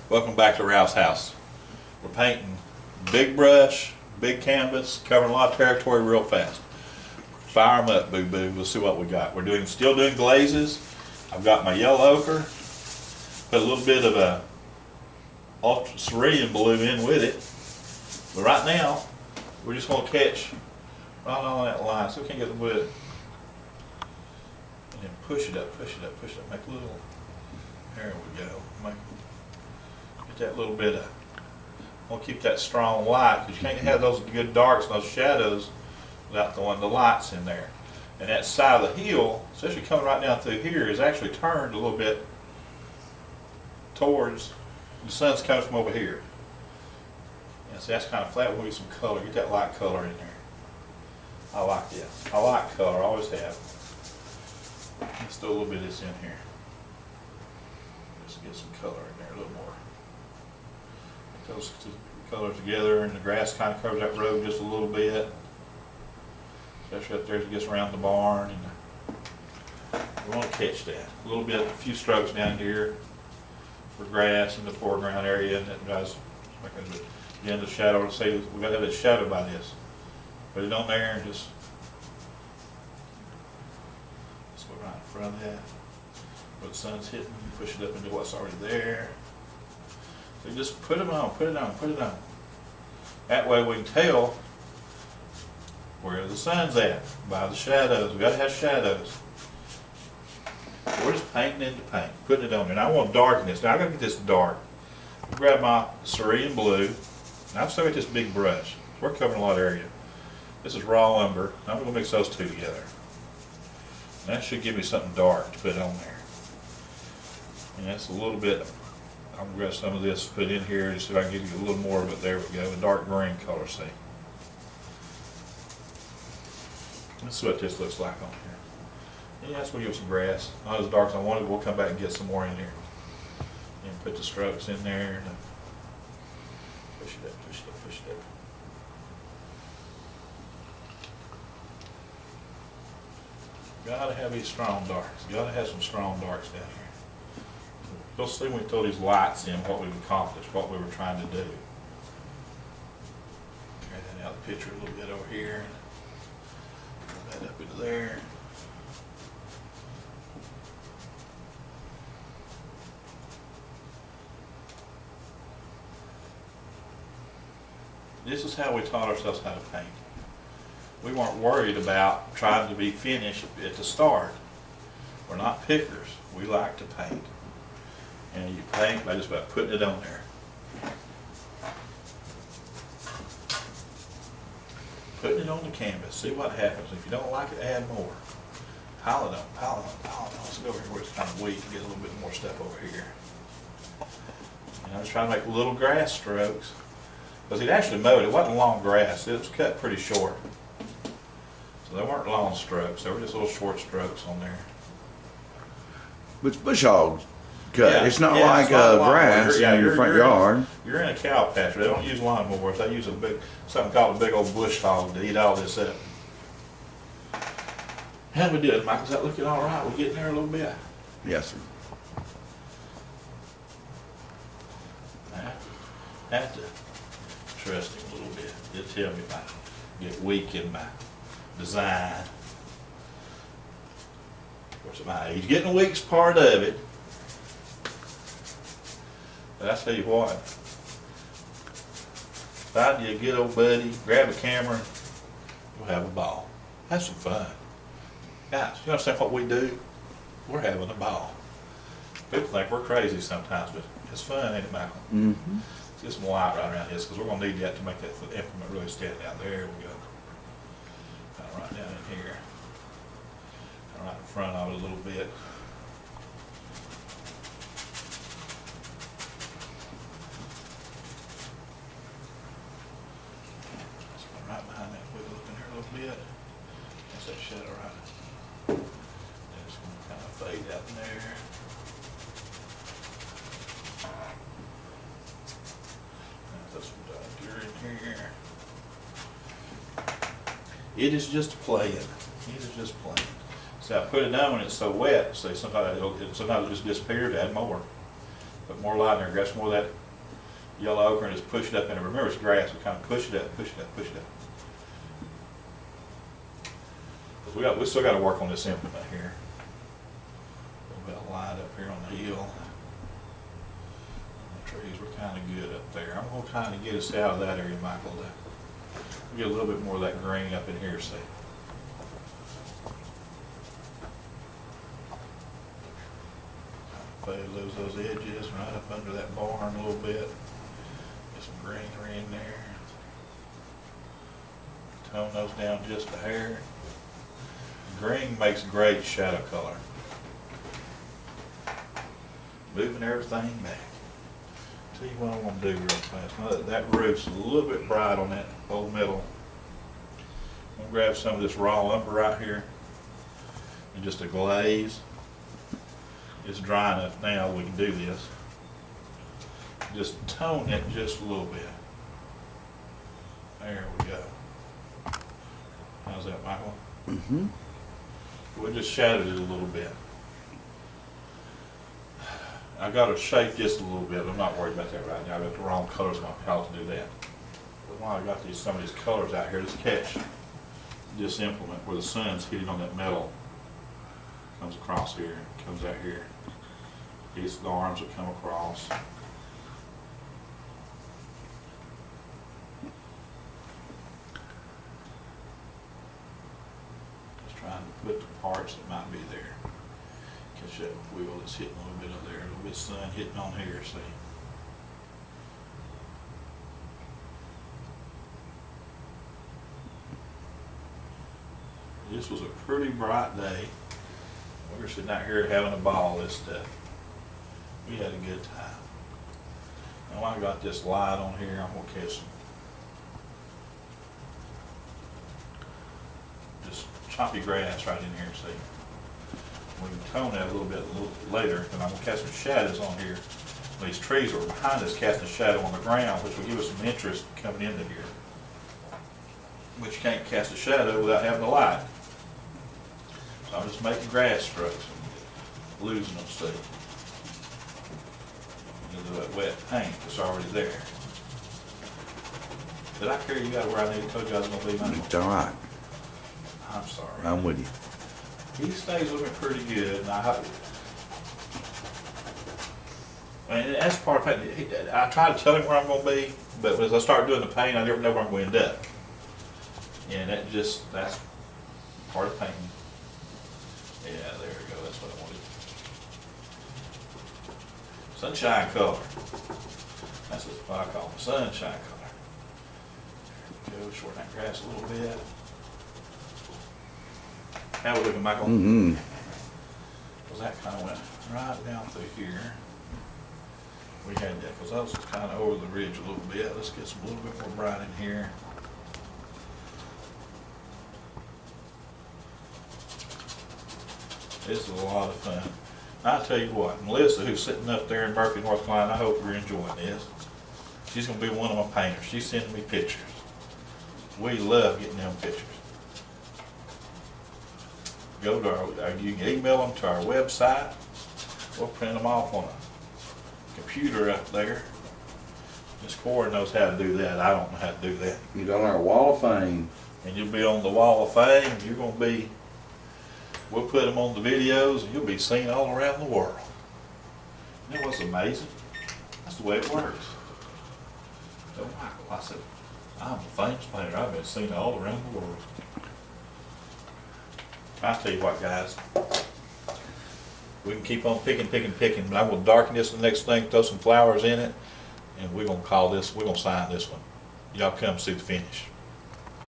Welcome back to Ralph's house. We're painting big brush, big canvas, covering a lot of territory real fast. Fire them up, boo-boo. We'll see what we got. We're still doing glazes. I've got my yellow ochre. Put a little bit of a ultra cerulean blue in with it. But right now, we're just going to catch right on that line so we can get the wood. And then push it up, push it up, push it up. Make a little, there we go. Get that little bit of, we'll keep that strong light because you can't have those good darks and those shadows without throwing the lights in there. And that side of the hill, especially coming right down through here, is actually turned a little bit towards, the sun's coming from over here. And so that's kind of flat. We'll get some color, get that light color in there. I like this. I like color, I always have. Let's do a little bit of this in here. Just get some color in there a little more. Get those two colors together, and the grass kind of covers that road just a little bit. Especially up there as it gets around the barn. And we want to catch that. A little bit, a few strokes down here for grass in the foreground area, and that guys, again, the shadow, let's say we've got to have a shadow by this. Put it on there and just go right in front of that. Where the sun's hitting, push it up into what's already there. So you just put them on, put it on, put it on. That way we can tell where the sun's at by the shadows. We got to have shadows. We're just painting into paint, putting it on there. And I want to darken this. Now I got to get this dark. Grab my cerulean blue. Now I've still got this big brush. We're covering a lot of area. This is raw umber. I'm going to mix those two together. And that should give me something dark to put on there. And that's a little bit. I'm going to grab some of this, put in here, just so I can get you a little more of it. There we go. A dark green color, see. Let's see what this looks like on here. Yeah, that's going to give some grass. Not as dark as I wanted, we'll come back and get some more in here. And put the strokes in there. And push it up, push it up, push it up. Gotta have these strong darks. Gotta have some strong darks down here. You'll see when we throw these lights in what we've accomplished, what we were trying to do. Carry that out of the picture a little bit over here. Put that up into there. This is how we taught ourselves how to paint. We weren't worried about trying to be finished at the start. We're not pickers. We like to paint. And you paint by just about putting it on there. Putting it on the canvas. See what happens. If you don't like it, add more. Pile it on, pile it on, pile it on. Let's go over here where it's kind of weak and get a little bit more stuff over here. And I was trying to make little grass strokes. Because he'd actually mowed it. It wasn't long grass. It was cut pretty short. So they weren't long strokes. They were just little short strokes on there. But it's bush hog cut. Yeah, it's not yeah, like it's not grass in your front yard. You're in a cow pasture. They don't use lawnmowers. They use something called a big old bush hog to eat all this up. How we doing, Michael? Is that looking all right? We're getting there a little bit. Yes, sir. I have to trust him a little bit. He'll tell me if I get weak in my design. Of course, at my age, getting weak's part of it. But I tell you what, find you a good old buddy, grab a camera, you'll have a ball. Have some fun. Guys, you understand what we do? We're having a ball. People think we're crazy sometimes, but it's fun, ain't it, Michael? Mm-hmm. Get some light right around this because we're going to need that to make that implement really stand out. There we go. Kind of right down in here. Kind of right in front of it a little bit. Right behind that wheel up in there a little bit. That's that shadow right. Then it's going to kind of fade out in there. Put some dark in here. It is just playing. It is just playing. See, I put it down when it's so wet. See, sometimes it just disappears. Add more. Put more light in there, grab some more of that yellow ochre and just push it up in it. Remember, it's grass, we kind of push it up, push it up, push it up. 'Cause we still got to work on this implement here. A little bit of light up here on the hill. The trees were kind of good up there. I'm gonna kind of get us out of that area, Michael. To get a little bit more of that green up in here, see. Lose those edges right up under that barn a little bit. Get some greenery in there. Tone those down just a hair. Green makes great shadow color. Moving everything back. Tell you what I want to do real fast. Now that roof's a little bit bright on that old metal. I'm going to grab some of this raw lumber right here and just a glaze. It's dry enough now we can do this. Just tone it just a little bit. There we go. How's that, Michael? Mm-hmm. We just shadowed it a little bit. I got to shape this a little bit. I'm not worried about that right now. I got the wrong colors on my palette to do that. But while I got some of these colors out here, let's catch this implement where the sun's hitting on that metal. Comes across here, comes out here. These arms will come across. Just trying to put the parts that might be there. Catch that wheel that's hitting a little bit of there, a little bit of sun hitting on here, see. This was a pretty bright day. We were sitting out here having a ball, this stuff. We had a good time. Now I got this light on here, I'm gonna catch some just choppy grass right in here, see. We can tone that a little bit later, and I'm gonna cast some shadows on here. These trees are behind us casting a shadow on the ground, which will give us some interest coming into here. But you can't cast a shadow without having the light. So I'm just making grass strokes, losing them, see. Into that wet paint that's already there. Did I carry you out where I need to told you I was going to be, Michael? It's all right. I'm sorry. I'm with you. He stays with me pretty good, and I mean, that's part of it. I try to tell him where I'm going to be, but as I start doing the paint, I never know where I'm going to end up. And that's part of painting. Yeah, there we go, that's what I wanted. Sunshine color. That's what I call the sunshine color. There we go, shorten that grass a little bit. How we looking, Michael? Mm-hmm. Because that kind of went right down through here. We had that, because that was kind of over the ridge a little bit. Let's get some a little bit more bright in here. This is a lot of fun. I tell you what, Melissa, who's sitting up there in Berkeley, North Carolina, I hope you're enjoying this. She's going to be one of my painters. She's sending me pictures. We love getting them pictures. Go to you can email them to our website. We'll print them off on a computer up there. Miss Cora knows how to do that. I don't know how to do that. You got our wall of fame. And you'll be on the wall of fame. You're going to be. We'll put them on the videos, and you'll be seen all around the world. You know what's amazing? That's the way it works. So Michael, I said, I'm a famous painter. I've been seen all around the world. I'll tell you what, guys. We can keep on picking, but I'm going to darken this the next thing, throw some flowers in it, and we're going to sign this one. Y'all come see the finish.